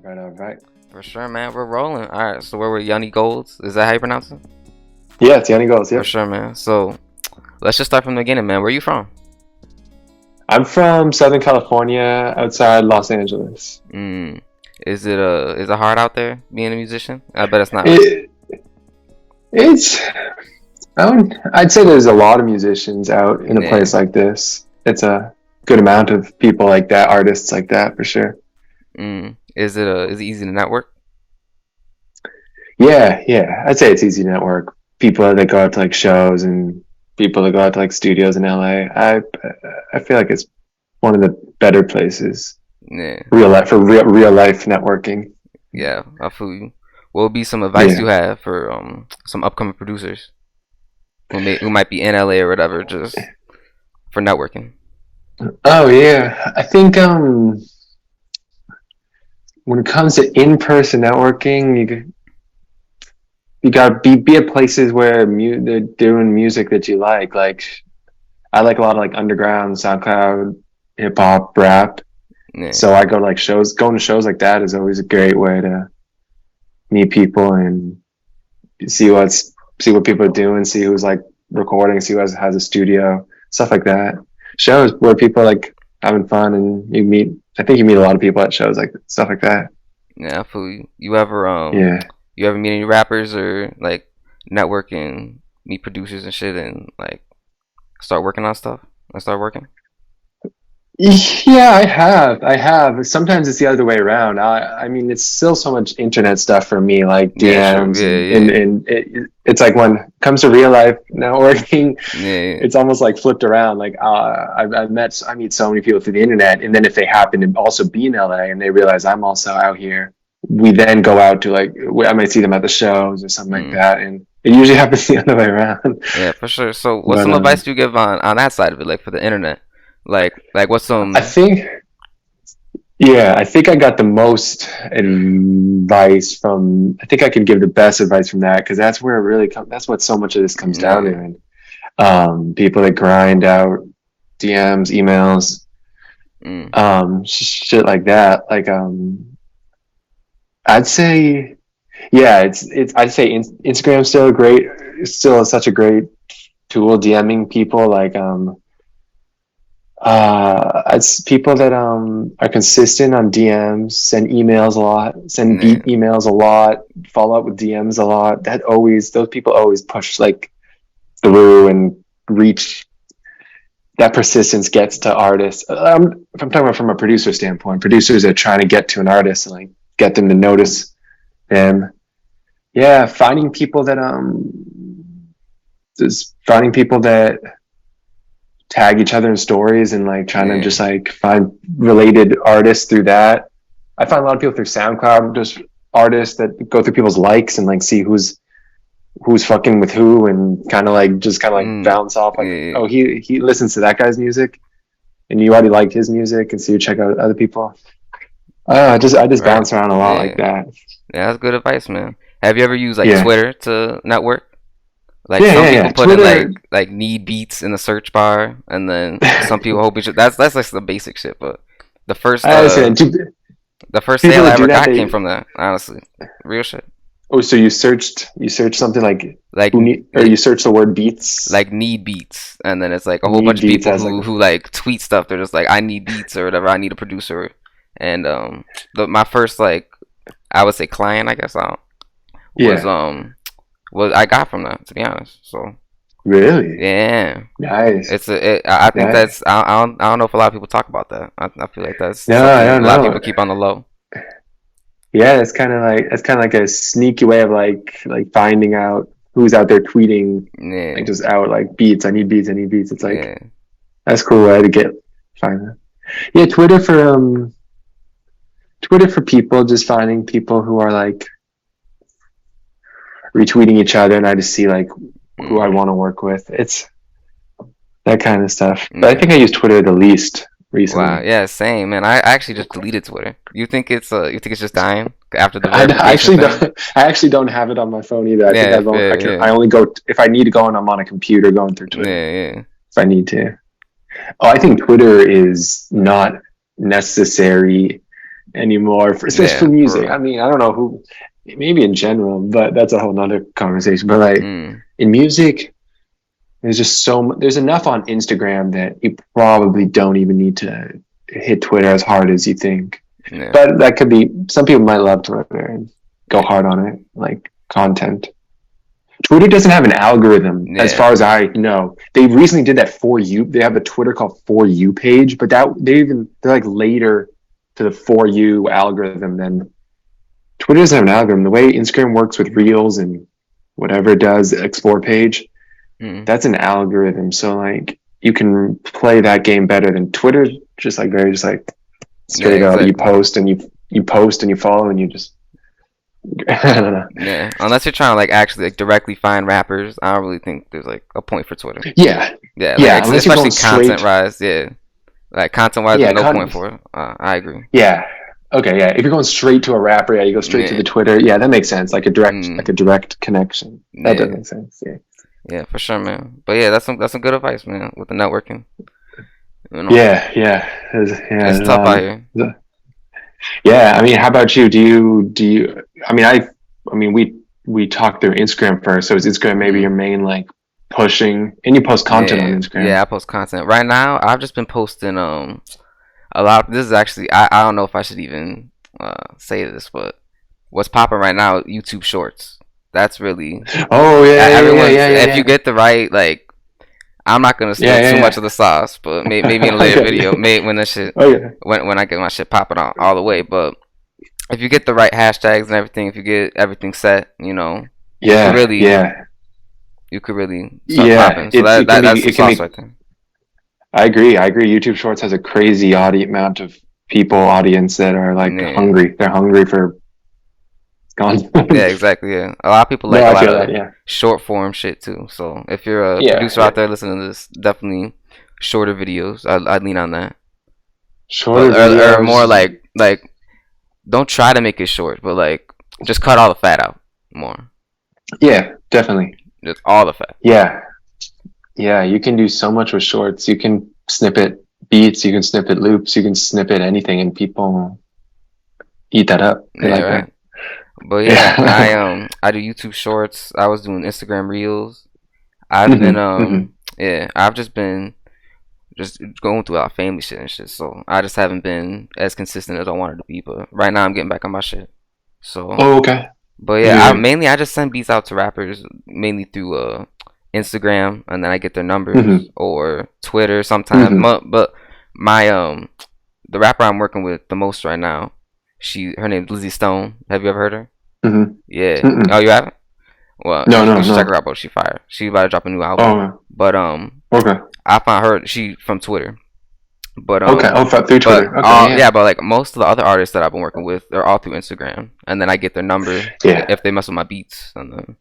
All right. For sure, man. We're rolling. All right. So we're with YunnyGoldz. Is that how you pronounce it? Yeah, it's YunnyGoldz. For Yep. sure, man. So let's just start from the beginning, man. Where you from? I'm from Southern California, outside Los Angeles. Mm. Is it hard out there being a musician? I bet it's not. It, it's I'd say there's a lot of musicians out in a Yeah. place like this. It's a good amount of people like that, artists like that for sure. Is it easy to network? Yeah. I'd say it's easy to network. People that go out to like shows and people that go out to like studios in LA. I feel like it's one of the better places. Yeah. Real life networking. Yeah. I feel you. What would be some advice Yeah. you have for some upcoming producers who might be in LA or whatever, just for networking? Oh yeah, I think when it comes to in-person networking, you gotta be at places where they're doing music that you like. Like I like a lot of like underground, SoundCloud, hip hop, rap. Yeah. So I go to like shows. Going to shows like that is always a great way to meet people and see what people are doing, see who's like recording, see who has a studio, stuff like that. Shows where people are like having fun and I think you meet a lot of people at shows like stuff like that. Yeah. I feel you. Yeah. You ever meet any rappers or like networking, meet producers and shit, and like start working on stuff and start working? Yeah, I have. Sometimes it's the other way around. I mean, it's still so much internet stuff for me, like Yeah, sure. DMs, Yeah, and it's like when it comes to real life networking, yeah. it's almost like flipped around. Like I meet so many people through the internet, and then if they happen to also be in LA and they realize I'm also out here, we then go out to like I might see them at the shows or something like that, and it usually happens the other way around. Yeah, for sure. So, what's But some advice do you give on that side of it, like for the internet? Like what's some? I think. Yeah, I think I got the most advice from. I think I could give the best advice from that because that's where it really comes. That's what so much of this comes down to. And people that grind out DMs, emails, shit like that. Like I'd say, yeah, I'd say Instagram's still such a great tool. DMing people like it's people that are consistent on DMs, send emails a lot, send beat emails a lot, follow up with DMs a lot. Those people always push like through and reach. That persistence gets to artists. If I'm talking about from a producer standpoint, producers are trying to get to an artist and like get them to notice them. Yeah, finding people that tag each other in stories and like trying to just like find related artists through that. I find a lot of people through SoundCloud, just artists that go through people's likes and like see who's fucking with who and kind of like bounce off like, oh, he listens to that guy's music and you already like his music, and so you check out other people. I just bounce around a lot like that. Yeah, that's good advice, man. Have you ever used like Twitter to network? Like some people put Twitter, in like need beats in the search bar, and then some people hope that's like the basic shit. But the first sale I ever got came from that. Honestly, real shit. Oh, so you searched something like you search the word beats, like need beats, and then it's like a whole bunch of people who like tweet stuff. They're just like, I need beats or whatever. I need a producer, and my first like I would say client, I guess was I got from that, to be honest. So really, yeah, nice. I think that's I don't know if a lot of people talk about that. I feel like that's I don't a lot know. of people keep on the low. Yeah, it's kind of like a sneaky way of like finding out who's out there tweeting, like just out like beats. I need beats. It's like that's a cool way to find that. Yeah, Twitter for people, just finding people who are like retweeting each other, and I just see like who I want to work with. It's that kind of stuff. But I think I use Twitter the least recently. Wow, yeah, same, man. I actually just deleted Twitter. You think it's just dying after the I actually don't have it on my phone either. I only go if I need to go, and I'm on a computer going through Twitter. Yeah. If I need to. Oh, I think Twitter is not necessary anymore, especially for music. I mean, I don't know who, maybe in general, but that's a whole nother conversation. But like in music, there's just there's enough on Instagram that you probably don't even need to hit Twitter as hard as you think. Yeah. But that could be, some people might love Twitter and go hard on it, like content. Twitter doesn't have an algorithm, as far as I know. They recently did that For You. They have a Twitter called For You page, but they're like later to the For You algorithm than Twitter doesn't have an algorithm. The way Instagram works with Reels and whatever it does, Explore page, that's an algorithm. So like you can play that game better than Twitter. Just like very just like straight up. You post and you post and you follow and you just. I don't know. Yeah, unless you're trying to like actually like directly find rappers, I don't really think there's like a point for Twitter. Yeah, like, especially content wise. Yeah, like content wise, there's no point for it. I agree. Yeah. Okay. Yeah. If you're going straight to a rapper, you go straight to the Twitter. Yeah, that makes sense. Like a direct connection. That does make sense. Yeah. Yeah, for sure, man. But yeah, that's some good advice, man, with the networking. You know? Yeah. It's tough out here. Yeah, I mean, how about you? Do you? I mean, we talked through Instagram first, so is Instagram maybe your main like pushing? And you post content on Instagram? Yeah, I post content right now. I've just been posting a lot. This is actually I don't know if I should even say this, but what's popping right now? YouTube Shorts. That's really If you get the right like. I'm not gonna steal too much of the sauce, but maybe in a later video, when this shit, when I get my shit popping all the way. But if you get the right hashtags and everything, if you get everything set, you know, you could really start popping. So that's the sauce right there. I agree. YouTube Shorts has a crazy amount of audience that are like hungry. They're hungry for content. Yeah, exactly. Yeah, a lot of people like a lot of short form shit too. So if you're a producer out there listening to this, definitely shorter videos. I'd lean on that. Shorter videos, or more like don't try to make it short, but like just cut all the fat out more. Yeah, definitely. Just all the fat. Yeah. You can do so much with shorts. You can snippet beats. You can snippet loops. You can snippet anything, and people eat that up. They like that. But I do YouTube Shorts. I was doing Instagram Reels. I've been I've just been going through our family shit and shit. So I just haven't been as consistent as I wanted to be. But right now I'm getting back on my shit. So okay. But I just send beats out to rappers mainly through Instagram, and then I get their numbers or Twitter sometimes. But my the rapper I'm working with the most right now. Her name's Lizzie Stone. Have you ever heard her? Yeah. Oh, you haven't? Well, no. Check her out, bro. She fire. She about to drop a new album. Oh, but okay. I found her. She from Twitter. But okay. Through Twitter. But like most of the other artists that I've been working with, they're all through Instagram, and then I get their number if they mess with my beats. And then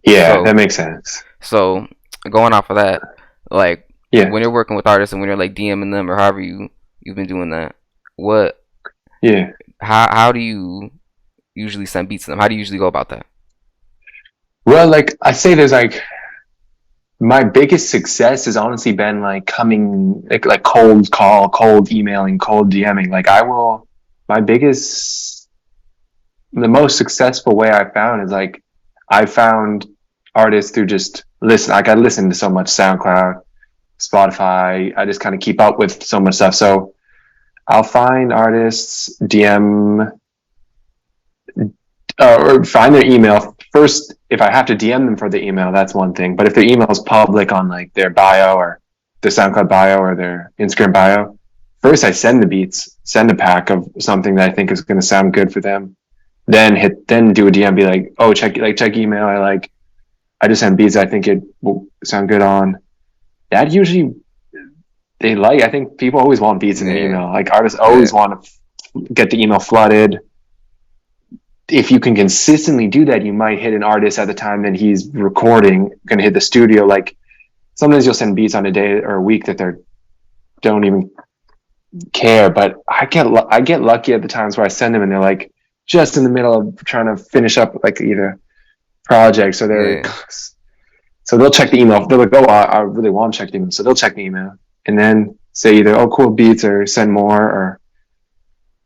that makes sense. So going off of that, like when you're working with artists and when you're like DMing them or however you've been doing that, what? Yeah. How do you usually send beats to them? How do you usually go about that? Well, like I say, there's like my biggest success has honestly been like coming like cold call, cold emailing, cold DMing. Like the most successful way I found is like I found artists through just listen. Like I listen to so much SoundCloud, Spotify. I just kind of keep up with so much stuff. So I'll find artists, DM, or find their email. First, if I have to DM them for the email, that's one thing. But if their email is public on like their bio or their SoundCloud bio or their Instagram bio, first I send the beats, send a pack of something that I think is going to sound good for them. Then do a DM, be like, oh, check email. I just send beats I think it will sound good on. That usually... I think people always want beats in the email. Like artists always want to get the email flooded. If you can consistently do that, you might hit an artist at the time that he's recording, going to hit the studio. Like sometimes you'll send beats on a day or a week that they don't even care. But I get lucky at the times where I send them and they're like just in the middle of trying to finish up like either projects or they're so they'll check the email. They're like, oh, I really want to check the email, so they'll check the email. And then say either, oh, cool beats or send more or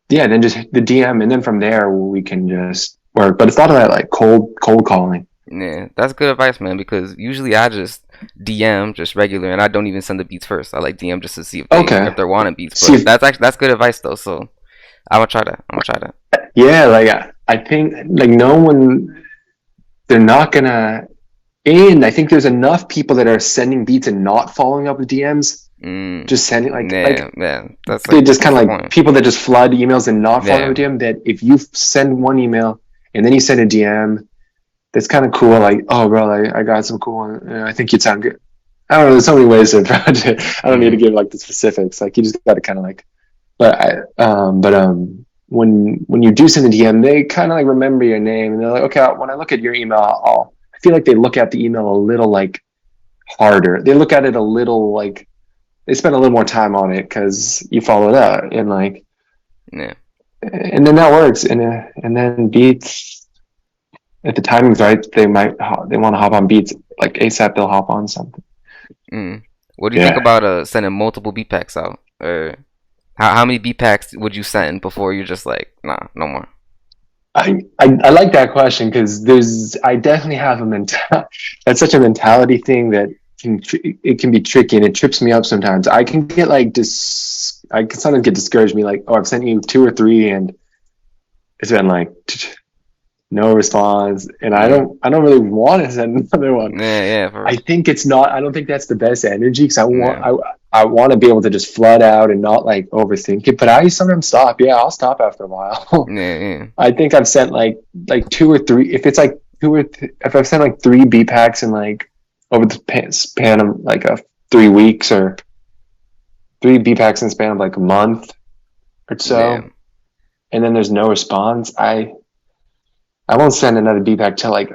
yeah, then just hit the DM, and then from there we can just work. But it's a lot of that like cold calling. Yeah, that's good advice, man. Because usually I just DM just regular, and I don't even send the beats first. I like DM just to see Okay. if they're wanting beats. See But if, that's good advice though. So I'm gonna try that. I'm gonna try that. yeah, like I think like no one, they're not gonna. And I think there's enough people that are sending beats and not following up with DMs. Just sending Yeah, yeah. That's they like just what's kind the of like point? people that just flood emails and not follow Yeah, with DM. That if you send one email and then you send a DM, that's kind of cool. Like, oh, bro, I got some cool one. I think you'd sound good. I don't know. There's so many ways to approach it. I don't need to mm, give like the specifics. Like, you just got to kind of like, when you do send a DM, they kind of like remember your name and they're like, okay, when I look at your email, I feel like they look at the email a little like harder. They look at it a little like they spend a little more time on it because you followed up and like, yeah. and then that works. And then beats, if the timing's right, they want to hop on beats like ASAP. They'll hop on something. Mm. What do you think Yeah, about sending multiple beat packs out? Or how many beat packs would you send before you're just like, nah, no more? I like that question because I definitely have a mentality. That's such a mentality thing that it can be tricky and it trips me up sometimes. I can get like I can sometimes get discouraged. Me like, oh, I've sent you two or three and it's been like no response, and Mm. I don't really want to send another one. Yeah, yeah, for I real. think it's not. I don't think that's the best energy because Yeah, I want to be able to just flood out and not like overthink it. But I sometimes stop. Yeah, I'll stop after a while. yeah, yeah. I think I've sent like two or three. If it's like if I've sent like three B packs in like over the span of like a 3 weeks or three B packs in the span of like a month or Yeah. so, and then there's no response, I won't send another B pack till like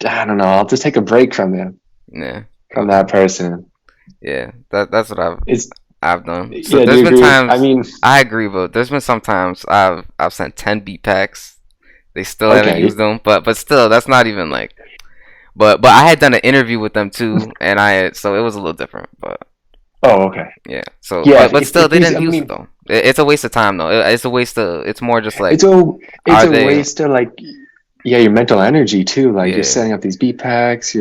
I don't know. I'll just take a break Yeah. from Okay. that person. Yeah. That's what It's I've done. So yeah. Do there's you been agree? I times mean, I agree, but there's been some times I've sent 10 beat packs. They still haven't okay. used them, but still that's not even like. But I had done an interview with them too, and so it was a little different. But Oh, okay. yeah. So Yeah. but still If they you, didn't I use it mean, though. It's a waste of time though. It's a waste of. It's more just like it's a are they? waste of like yeah your mental energy too. Like you're Yeah. setting up these beat packs.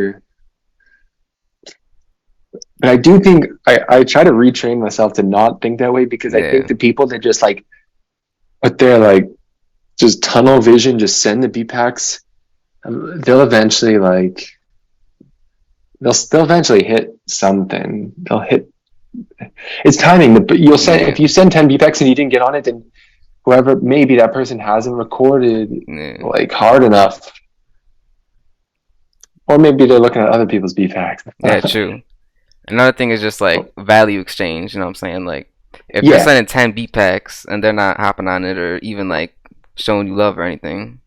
But I do think I try to retrain myself to not think that way because I think Yeah. the people that just like put their like just tunnel vision, just send the beat packs, they'll eventually like they'll eventually hit something. They'll hit. It's timing. But you'll send Yeah. if you send 10 BPEX and you didn't get on it, then whoever maybe that person hasn't recorded Yeah. like hard enough, or maybe they're looking at other people's BPEX. Yeah. True. Another thing is just like value exchange. You know what I'm saying? Like if you're Yeah, sending 10 beat packs and they're not hopping on it or even like showing you love or anything.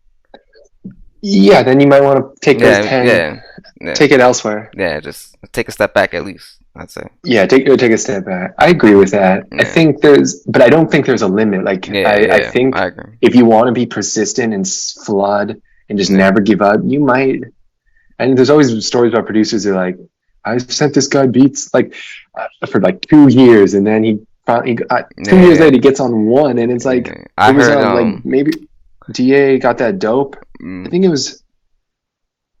yeah. Then you might want to take those Yeah. 10, Yeah. Yeah. take it elsewhere. Yeah. Just take a step back at least. I'd say. Yeah, take a step back. I agree with that. I Yeah. think but I don't think there's a limit. Like Yeah. I Yeah. think I agree. if you want to be persistent and flood and just Yeah. never give up, you might. And there's always stories about producers who are like, I sent this guy beats like for like 2 years, and then he finally 2 years Yeah. later he gets on one, and it's like Yeah. it I was heard. like maybe DA got that dope. I Mm, think it was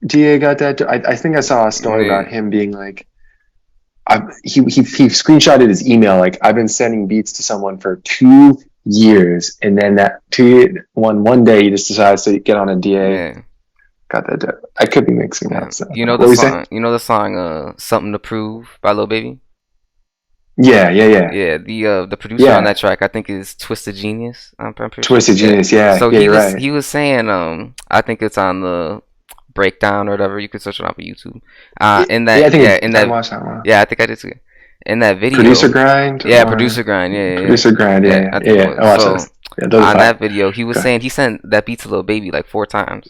DA got that. I think I saw a story yeah. about him being like, he screenshotted his email like I've been sending beats to someone for 2 years, and then that one day he just decides to get on a DA. Yeah. Got that dope. I could be mixing Yeah. up. So You know what the were you saying? song. You know the song. Something to prove by Lil Baby. Yeah, yeah, yeah, Yeah, the producer on yeah. that track I think is Twisted Genius. I'm pretty sure. Twisted Yeah. Genius. Yeah, So yeah, you're right. he was saying I think it's on the breakdown or whatever. You can search it up on YouTube. In Yeah, I that think yeah in I that watched that one. yeah I think I did too. In that Producer video, Grind yeah, or producer grind. Yeah. Producer Grind. Yeah, Yeah, I yeah, think it yeah. I was. watched So those. Yeah, those are on fire. that video, he was Okay. saying he sent that beat to Lil Baby like 4 times,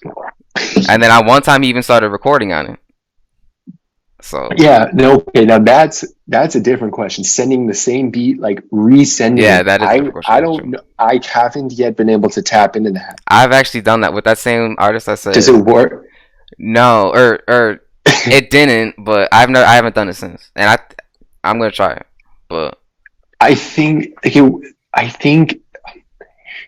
and then on one time he even started recording on it. So Yeah, no, okay. Now that's a different question. Sending the same beat, like resending yeah, it. that is a different question. I That's don't true. know. I haven't yet been able to tap into that. I've actually done that with that same artist. I Does said it work? no, or it didn't, but I haven't done it since, and I'm gonna try it. But I think okay, I think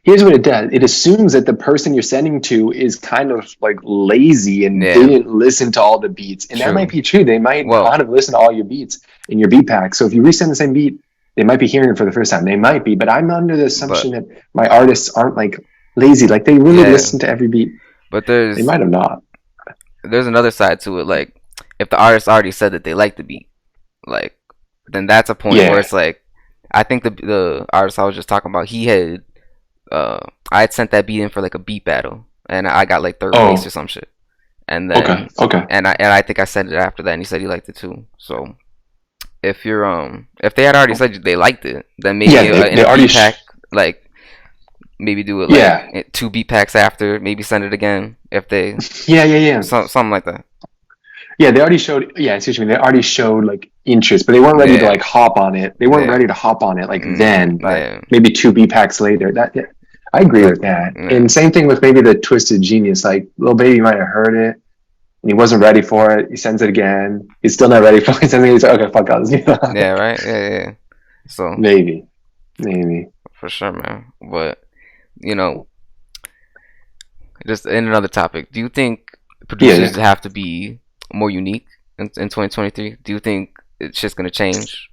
here's what it does. It assumes that the person you're sending to is kind of like lazy and Yeah, didn't listen to all the beats. And that might true. be true. They might Well, not have listened to all your beats in your beat pack. So if you resend the same beat, they might be hearing it for the first time. They might be, but I'm under the assumption but that my artists aren't like lazy. Like they really yeah, listen to every beat. but They might have not. there's another side to it. Like, if the artist already said that they like the beat, like, then that's a point where Yeah. it's like, I think the artist I was just talking about, he had I had sent that beat in for like a beat battle, and I got like third place or Oh, some shit. And okay. then Okay. and I think I sent it after that, and he said he liked it too. So if they had already said they liked it, then maybe Yeah. in They a already, beat pack, like maybe do it like yeah. two beat packs after, maybe send it again if they Yeah. Yeah. Yeah. something like that. Yeah, they already showed. Yeah, excuse me. They already showed like interest, but they weren't ready to Yeah, like hop on it. They weren't yeah, ready to hop on it like then. But yeah, maybe two B packs later. That yeah, I agree with exactly. that. Yeah, And same thing with maybe the Twisted Genius. Like Lil Baby might have heard it and he wasn't ready for it. He sends it again. He's still not ready for it. He sends it. He's like, okay, fuck all this. yeah, right. Yeah, yeah. So Maybe, maybe. for sure, man. But you know, just in another topic, do you think Yeah, producers yeah. have to be more unique in 2023? Do you think it's just gonna change?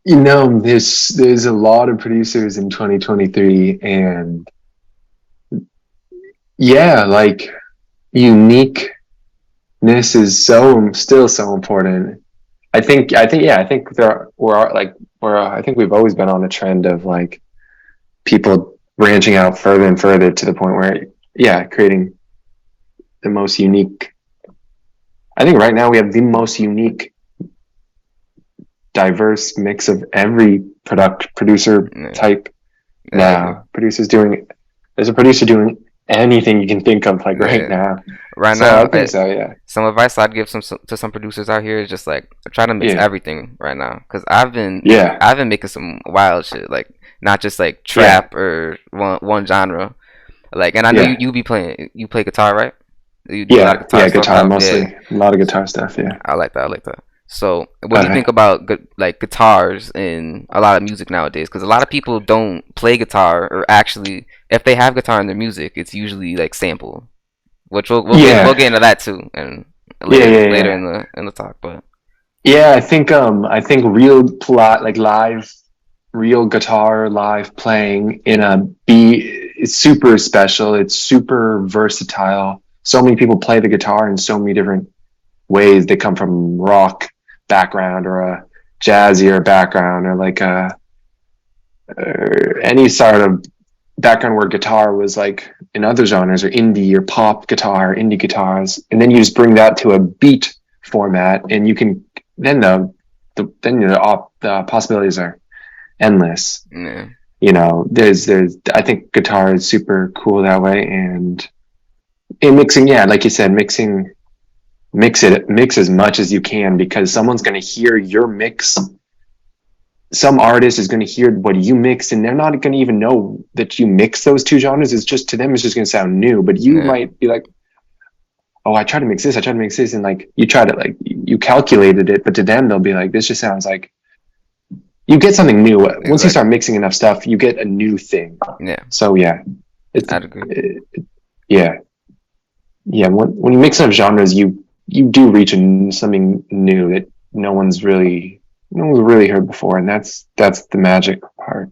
You know, there's a lot of producers in 2023, and yeah, like uniqueness is still so important. I think I think we've always been on a trend of like people branching out further and further to the point where, yeah, creating the most unique. I think right now we have the most unique, diverse mix of every producer Yeah, type yeah, I agree. now. There's a producer doing anything you can think of like right Yeah. now. Right So I now, think so, yeah. some advice I'd give to some producers out here is just like try to mix Yeah. everything right now, because Yeah. I've been making some wild shit, like not just like Yeah. trap or one genre. Like, and I know Yeah. you play guitar, right? You do a lot of Yeah. guitar Yeah. stuff. Guitar mostly. Yeah, A lot of guitar stuff, yeah. I like that. I like that. So, what do you Okay. think about like guitars in a lot of music nowadays? Because a lot of people don't play guitar, or actually, if they have guitar in their music, it's usually like sample, which we'll Yeah. get into that too, and Yeah, yeah, later yeah. in the talk. But Yeah, I think real like live real guitar live playing in a beat is super special. It's super versatile. So many people play the guitar in so many different ways. They come from rock background or a jazzier background or like a or any sort of background where guitar was like in other genres or indie or pop guitar, indie guitars, and then you just bring that to a beat format, and you can then the possibilities are endless. yeah, You know, there's I think guitar is super cool that way, and in mixing, yeah, like you said, mix as much as you can because someone's going to hear your mix. Some artist is going to hear what you mix and they're not going to even know that you mix those two genres. It's just to them, it's just going to sound new, but you yeah, might be like, oh, I tried to mix this. I tried to mix this. And like, you try to like, you calculated it, but to them, they'll be like, this just sounds like you get something new. Once you start exactly. mixing enough stuff, you get a new thing. Yeah, So yeah, it's, I'd agree. yeah. Yeah. When you mix enough genres, you do reach something new that no one's really heard before. And that's the magic part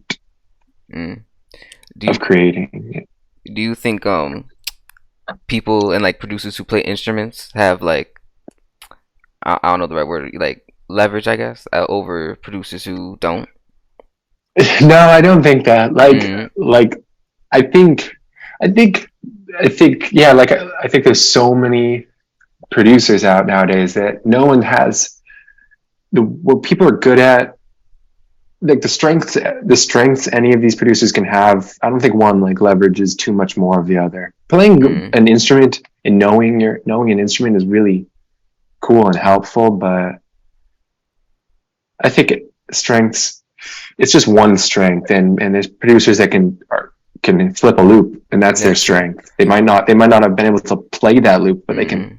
Mm. Do of you creating it. do you think people and like producers who play instruments have like I don't know the right word, like leverage, I guess, over producers who don't? No, I don't think that. Mm. Like, I think, I think, I think, yeah. Like, I think there's so many producers out nowadays that no one has what people are good at. Like the strengths any of these producers can have. I don't think one like leverages too much more of the other. Playing Mm. an instrument and knowing an instrument is really cool and helpful, but I think strengths. It's just one strength, and there's producers that can flip a loop, and that's Yeah, their true. strength. They might not have been able to play that loop, but Mm.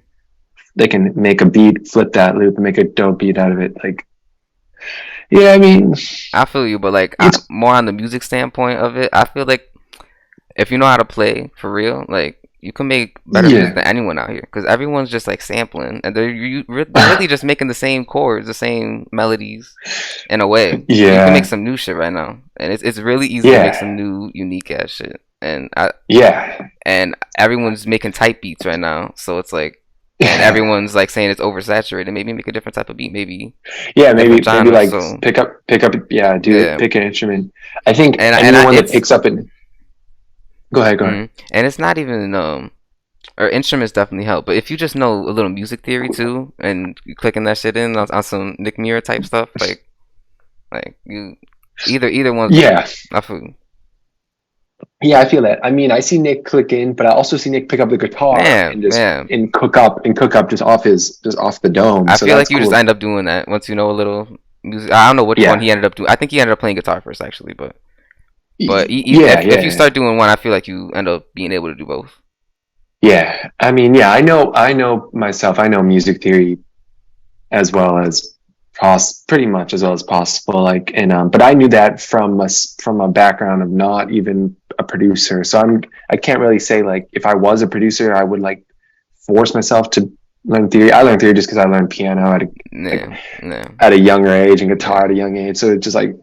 they can make a beat, flip that loop, and make a dope beat out of it. Like Yeah, I mean, I feel you, but like it's more on the music standpoint of it, I feel like if you know how to play for real, like you can make better music yeah, than anyone out here because everyone's just like sampling and they're really just making the same chords, the same melodies in a way. So you can make yeah, some new shit right now, and it's really easy to make some yeah, new unique ass shit. yeah, And everyone's making type beats right now, so it's like. And everyone's like saying it's oversaturated. Maybe make a different type of beat. Maybe yeah. different Maybe genres. like So pick up. Yeah, yeah, pick an instrument. I think and anyone that it's picks up an go ahead, go ahead. and it's not even or instruments definitely help. But if you just know a little music theory too, and you clicking that shit in on some Nick Muir type stuff, like you either one's good. Yeah, I feel yeah, I feel that. I mean, I see Nick click in, but I also see Nick pick up the guitar man, and just man. and cook up just off the dome. I So feel that's like you just cool. end up doing that once you know a little music. I don't know which one Yeah, he ended up doing. I think he ended up playing guitar first actually, but yeah, if you yeah, start doing one, I feel like you end up being able to do both. yeah. I mean, yeah, I know myself. I know music theory as well as pretty much as well as possible. Like, and but I knew that from a background of not even a producer. So I can't really say like if I was a producer, I would like force myself to learn theory. I learned theory just because I learned piano like Yeah, yeah, at a younger age and yeah, guitar at a young age. So it's just like,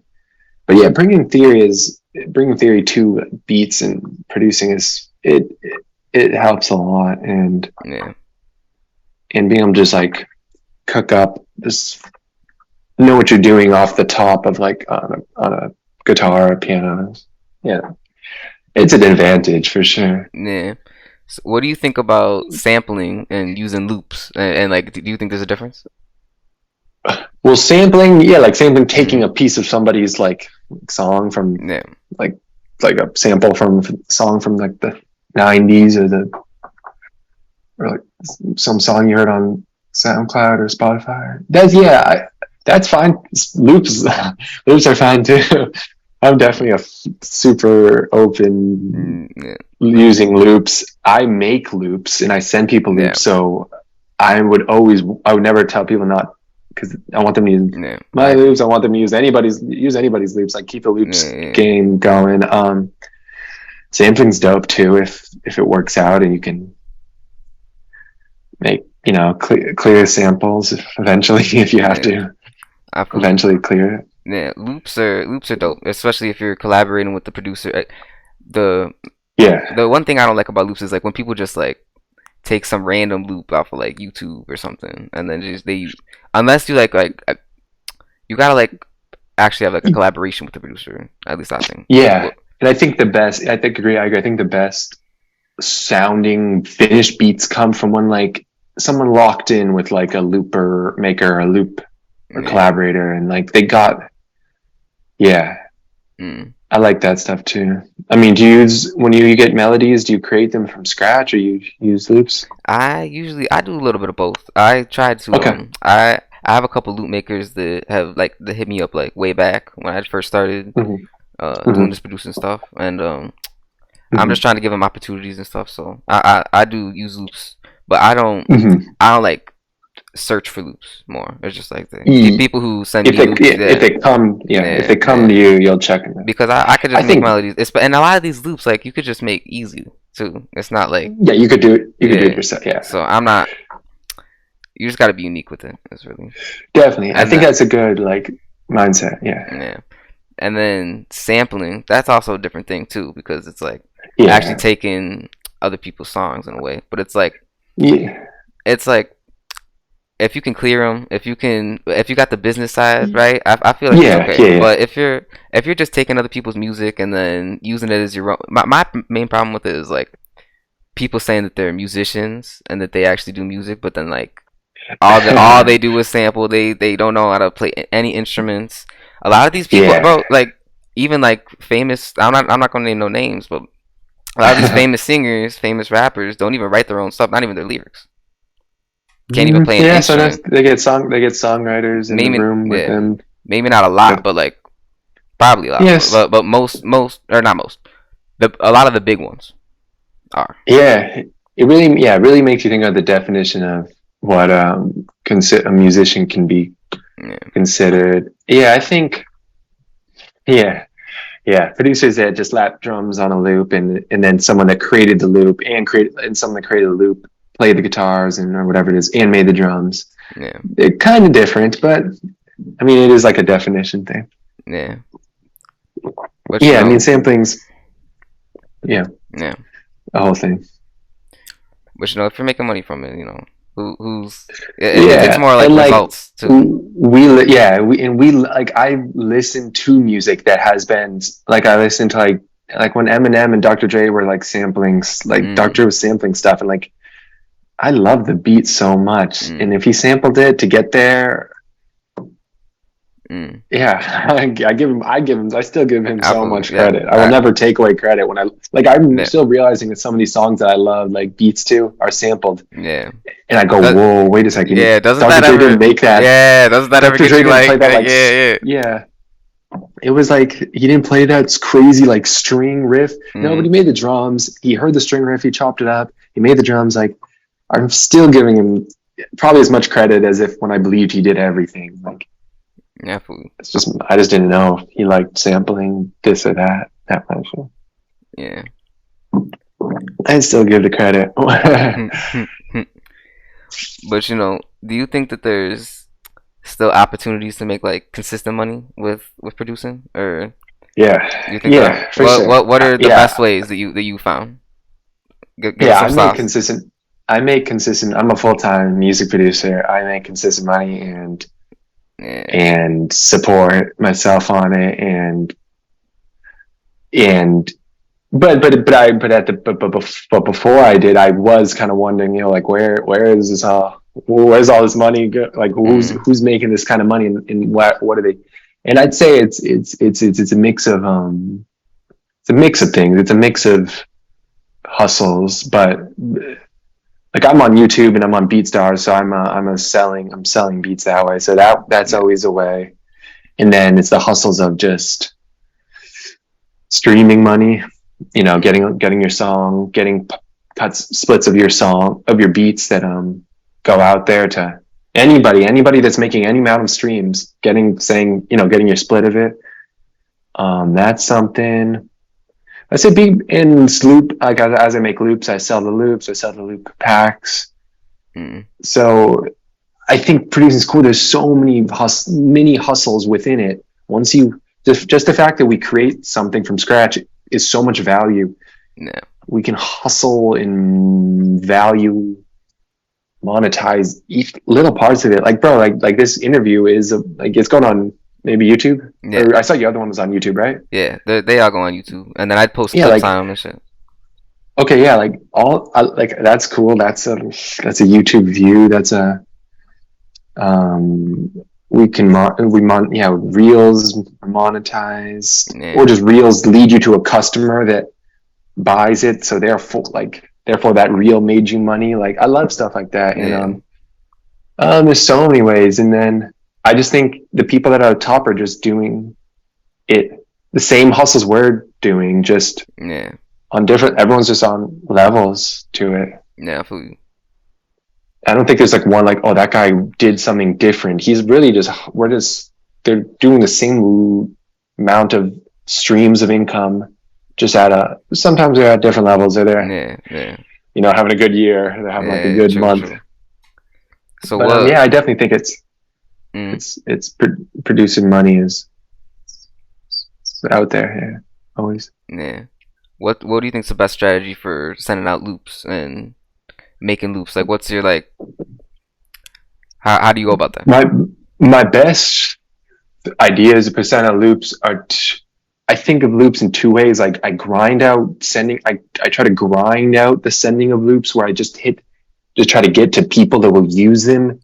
but yeah, bringing theory to beats and producing it helps a lot yeah. and being able to just like cook up just know what you're doing off the top of like on a guitar or piano. Yeah, it's an advantage for sure. Yeah. So what do you think about sampling and using loops? And like, do you think there's a difference? Well, sampling, yeah, like sampling, taking Mm, a piece of somebody's like song from yeah, like a sample from song from like the '90s or like some song you heard on SoundCloud or Spotify. That's fine. Loops loops are fine too. I'm definitely a super open yeah, using loops. I make loops and I send people yeah, loops. So I would never tell people not because I want them to use yeah. my loops. I want them to use anybody's loops. Like keep the loops Yeah, game going. Sampling's dope too if it works out and you can make clear samples eventually if you have yeah. to I feel you. eventually clear it. Yeah, loops are dope, especially if you're collaborating with the producer. The Yeah, the one thing I don't like about loops is like when people just like take some random loop off of like YouTube or something, and then just they unless you you gotta like actually have like a collaboration with the producer. At least I think. yeah. And I think the best. I agree. I think the best sounding finished beats come from when like someone locked in with like a looper maker, a loop or Yeah. collaborator, and like they got yeah. Mm. I like that stuff too. I mean, do you use when you get melodies? Do you create them from scratch or you use loops? I do a little bit of both. I tried to Okay. I have a couple loop makers that have like that hit me up like way back when I first started Hmm. doing Hmm. this producing stuff, and I'm Hmm. just trying to give them opportunities and stuff. So I do use loops, but Hmm. I don't like search for loops more. It's just like the people who send me loops, If yeah, they come, yeah, if yeah, they come yeah. to you, you'll check them. Because I could I just make think melodies. And a lot of these loops like you could just make easy too. It's not like yeah, you could do it. You could do it yeah. yourself. Yeah, So I'm not. You just got to be unique with it. It's really definitely. I and think then that's a good like mindset. Yeah, yeah. And then sampling, that's also a different thing too, because it's like actually yeah, taking other people's songs in a way. But yeah, it's like if you can clear them, if you got the business side right, I feel like it's yeah, okay. yeah, But if you're just taking other people's music and then using it as your own, my main problem with it is like people saying that they're musicians and that they actually do music, but then like all yeah, they do is sample. They don't know how to play any instruments. A lot of these people, yeah. bro, like even like famous. I'm not gonna name no names, but a lot of these famous singers, famous rappers, don't even write their own stuff. Not even their lyrics. Can't even play an Yeah, sometimes instrument. they get songwriters in the Maybe room with yeah, them. maybe not a lot, But but like probably a lot. yes, But most or not most. A lot of the big ones are. yeah, it really makes you think of the definition of what a musician can be. considered. Yeah, I think. Yeah, yeah. Producers that just lap drums on a loop, and then someone that created the loop and someone that created the loop played the guitars and or whatever it is and made the drums. Yeah. It's kind of different, but I mean, it is like a definition thing. Yeah. But, yeah, I mean, sampling's. Yeah. Yeah. The whole thing. But if you're making money from it, who's it's more like results too. We like I listen to music that has been like I listen to like when Eminem and Dr. Dre were like sampling, like Dr. Dre was sampling stuff, and like I love the beat so much, and if he sampled it to get there, yeah, I still give him so much credit. I will never take away credit when I'm still realizing that some of these songs that I love, like beats to, are sampled. Yeah. And I go, whoa, wait a second. Yeah, doesn't Dr. that Dre ever didn't make that? Yeah, doesn't that ever get you like that, yeah. It was like he didn't play that crazy like string riff. No, but he made the drums. He heard the string riff. He chopped it up. He made the drums. Like I'm still giving him probably as much credit as if when I believed he did everything. Like. Yeah, it's just I just didn't know if he liked sampling this or that kind of shit. Yeah, I still give the credit. But do you think that there's still opportunities to make like consistent money with producing, or yeah, you think what are the best ways that you found? I make consistent. I'm a full-time music producer. I make consistent money and support myself on it but before I did, I was kind of wondering, like where is this where's all this money go? Like who's making this kind of money and what are they? And I'd say it's a mix of things. It's a mix of hustles, but like I'm on YouTube and I'm on BeatStars, so I'm selling beats that way. So that's always a way. And then it's the hustles of just streaming money, getting your song, getting splits of your beats that go out there to anybody that's making any amount of streams, getting your split of it. That's something. I say be in loop, like as I make loops, I sell the loop packs. So I think producing is cool. There's so many mini hustles within it. Once you just the fact that we create something from scratch is so much value. Yeah. We can hustle and value, monetize each little parts of it. Like bro, like this interview is it's going on. Maybe YouTube? Yeah. Or I saw your other one was on YouTube, right? Yeah, they all go on YouTube, and then I'd post clips on them and shit. Okay, yeah, that's cool. That's a YouTube view. That's a reels monetize, or just reels lead you to a customer that buys it. So therefore that reel made you money. Like I love stuff like that, and there's so many ways, and then. I just think the people that are top are just doing it the same hustles we're doing, just on different. Everyone's just on levels to it. Yeah, I feel you. I don't think there's like one like, oh, that guy did something different. He's really they're doing the same amount of streams of income, just sometimes they're at different levels. They're there, having a good year. They're having like a good month. True. So but, I definitely think it's producing money is out there, always. Yeah. What do you think is the best strategy for sending out loops and making loops? Like, what's your how do you go about that? My best ideas for sending out loops are. I think of loops in two ways. Like I grind out sending. I try to grind out the sending of loops where I just try to get to people that will use them.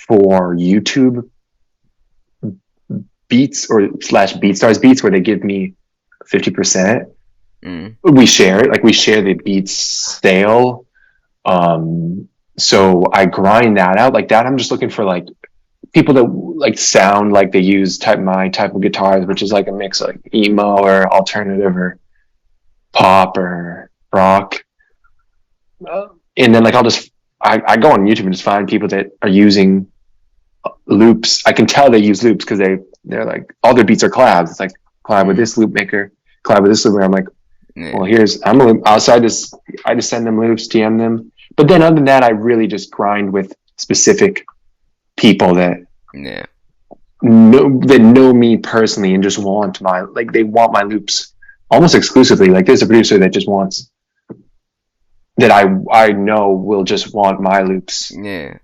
For YouTube beats or / BeatStars beats where they give me 50%. We share it, like we share the beats sale. So I grind that out like that. I'm just looking for like people that like sound like they use my type of guitars, which is like a mix of like emo or alternative or pop or rock. And then like I go on YouTube and just find people that are using loops. I can tell they use loops because they're like all their beats are collabs. It's like collab with this loop maker, collab with this loop maker. I'm like, well, so I just send them loops, DM them. But then other than that, I really just grind with specific people that know me personally and just want they want my loops almost exclusively. Like there's a producer that just wants that I know will just want my loops. Yeah.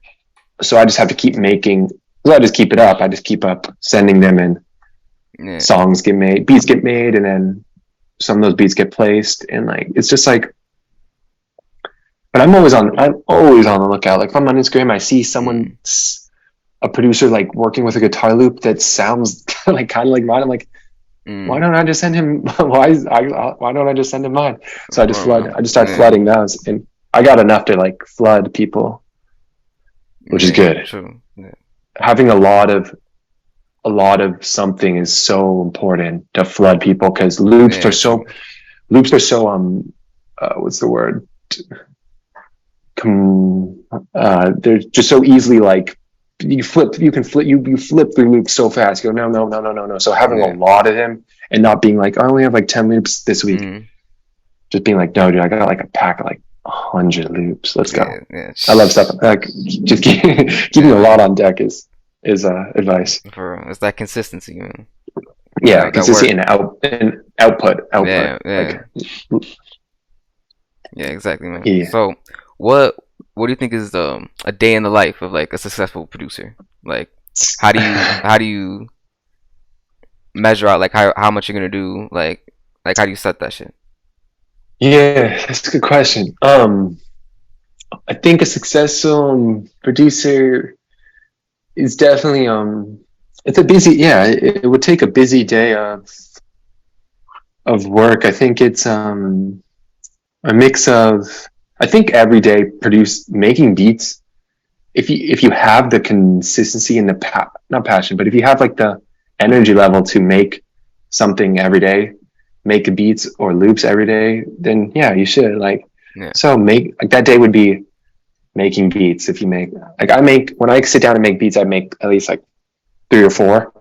So I just have to keep making. So I just keep it up. I just keep up sending them, and songs get made, beats get made, and then some of those beats get placed, and like it's just like. But I'm always on the lookout. Like if I'm on Instagram, I see someone, a producer, like working with a guitar loop that sounds like kind of like mine. I'm like, why don't I just send him? Why don't I just send him mine? So I just start flooding those, and I got enough to like flood people, which is good. True. Yeah. Having a lot of something is so important to flood people because loops are so what's the word? They're just so easily like you flip through loops so fast. You go no. So having a lot of them and not being like I only have like 10 loops this week, just being like no dude, I got like a pack of like 100 loops. Let's go. I love stuff like just keeping a lot on deck is advice. It's that consistency, man. Yeah, consistency and output. Yeah. Yeah, exactly, man. Yeah. So what do you think is a day in the life of like a successful producer? Like how do you measure out like how much you're gonna do? Like how do you set that shit? Yeah, that's a good question. I think a successful producer is definitely it's a busy it would take a busy day of work. I think it's a mix of I think every day making beats. If you have the consistency and the not passion, but if you have like the energy level to make something every day, make beats or loops every day, then you should so make like that day would be making beats. If you make when I sit down and make beats, I make at least like 3 or 4.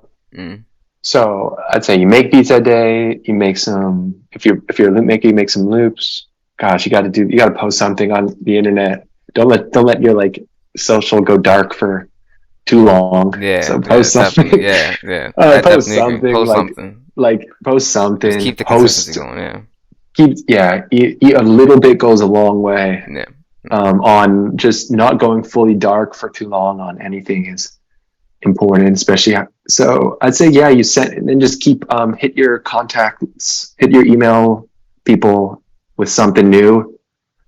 So I'd say you make beats that day, you make some, if you're a loop maker, you make some loops. Gosh, you got to post something on the internet. Don't let your like social go dark for too long. Yeah. So post something. Yeah. Post something. Post something. Just keep the consistency going. A little bit goes a long way. Yeah. On just not going fully dark for too long on anything is important, especially. So I'd say you send and then just keep hit your contacts, hit your email people with something new,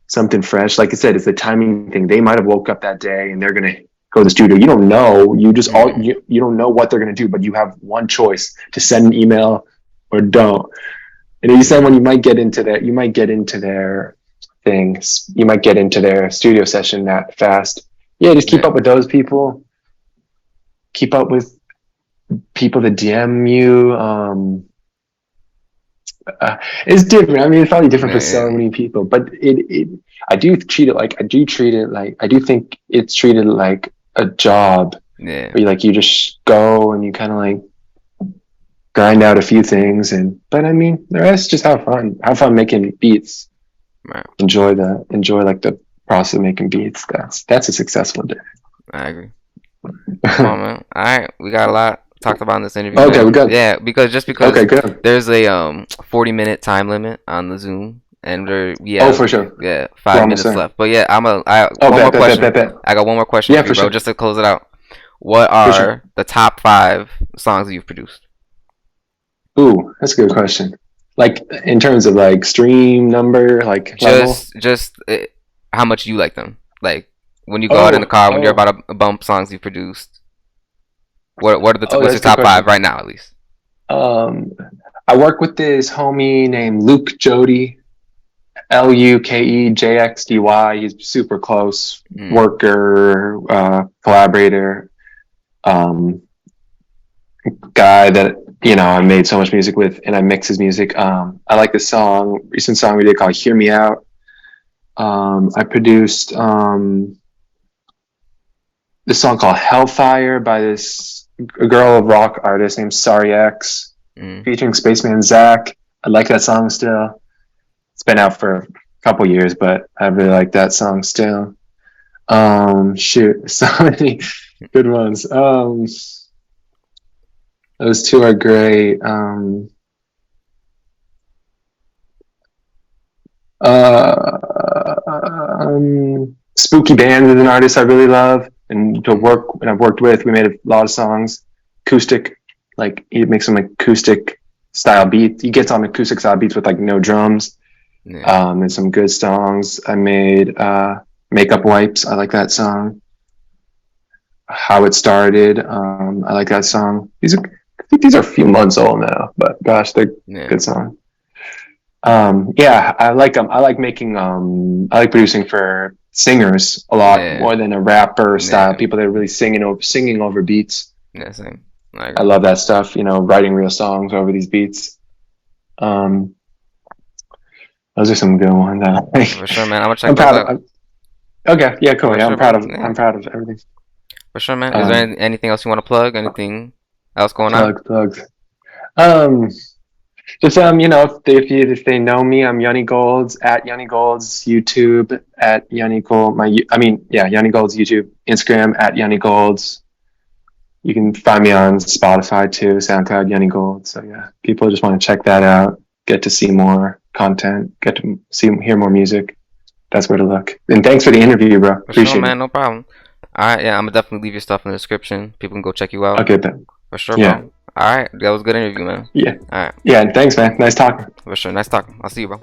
something fresh. Like I said, it's the timing thing. They might have woke up that day and they're gonna go to the studio. You don't know. You just you don't know what they're gonna do, but you have one choice to send an email or don't. And if you send one, you might get into their things. You might get into their studio session that fast. Just keep up with those people. Keep up with people that DM you. It's different. I mean, it's probably different for so many people, but I do think it's treated like a job. Yeah. Where you just go and you kind of like grind out a few things, but I mean, the rest just have fun making beats. Right. Enjoy like the process of making beats. That's a successful day. I agree. Come on, man. All right, we got a lot talked about in this interview. Okay, we're good. Yeah, because there's a 40-minute time limit on the Zoom, and for sure. Yeah, 5 minutes left. But I got one more question for you, bro, just to close it out. What are the top 5 songs that you've produced? Ooh, that's a good question. Like in terms of like stream number, like just how much you like them. Like when you go out in the car, when you're about to bump songs you produced. What are what's your top 5 right now, at least? I work with this homie named Luke Jody, LUKEJXDY. He's super close worker, collaborator, guy that I made so much music with, and I mix his music. I like this recent song we did called "Hear Me Out." I produced this song called Hellfire by this girl rock artist named Sorry X, featuring Spaceman Zach. I like that song still. It's been out for a couple years, but I really like that song still. Shoot, so many good ones. Those two are great. Spooky Band is an artist I really love, and I've worked with. We made a lot of songs, acoustic, like he makes some acoustic style beats. He gets on acoustic style beats with like no drums. Yeah. And some good songs. I made Makeup Wipes. I like that song. How It Started. I like that song. I think these are a few months old now, but gosh, they're good songs. Yeah, I like them. I like making I like producing for singers a lot more than a rapper style. People that are really singing over beats. Yeah, same. I love that stuff. You know, writing real songs over these beats. Those are some good ones. For sure, man. I'm gonna check those out. Okay, yeah, cool. Yeah, I'm proud of everything. For sure, man. Is there anything else you want to plug? Anything else going on? Plugs. Just you know, if they know me, I'm YunnyGoldz at YunnyGoldz, YouTube at YunnyGoldz. YunnyGoldz YouTube, Instagram at YunnyGoldz. You can find me on Spotify too, SoundCloud, YunnyGoldz. So yeah, people just want to check that out, get to see more content, get to hear more music. That's where to look. And thanks for the interview, bro. Appreciate it, man. No problem. All right, yeah, I'm gonna definitely leave your stuff in the description. People can go check you out. Okay, then. For sure, bro. All right, that was a good interview, man. Yeah. All right. Yeah, thanks, man. Nice talking. For sure, nice talking. I'll see you, bro.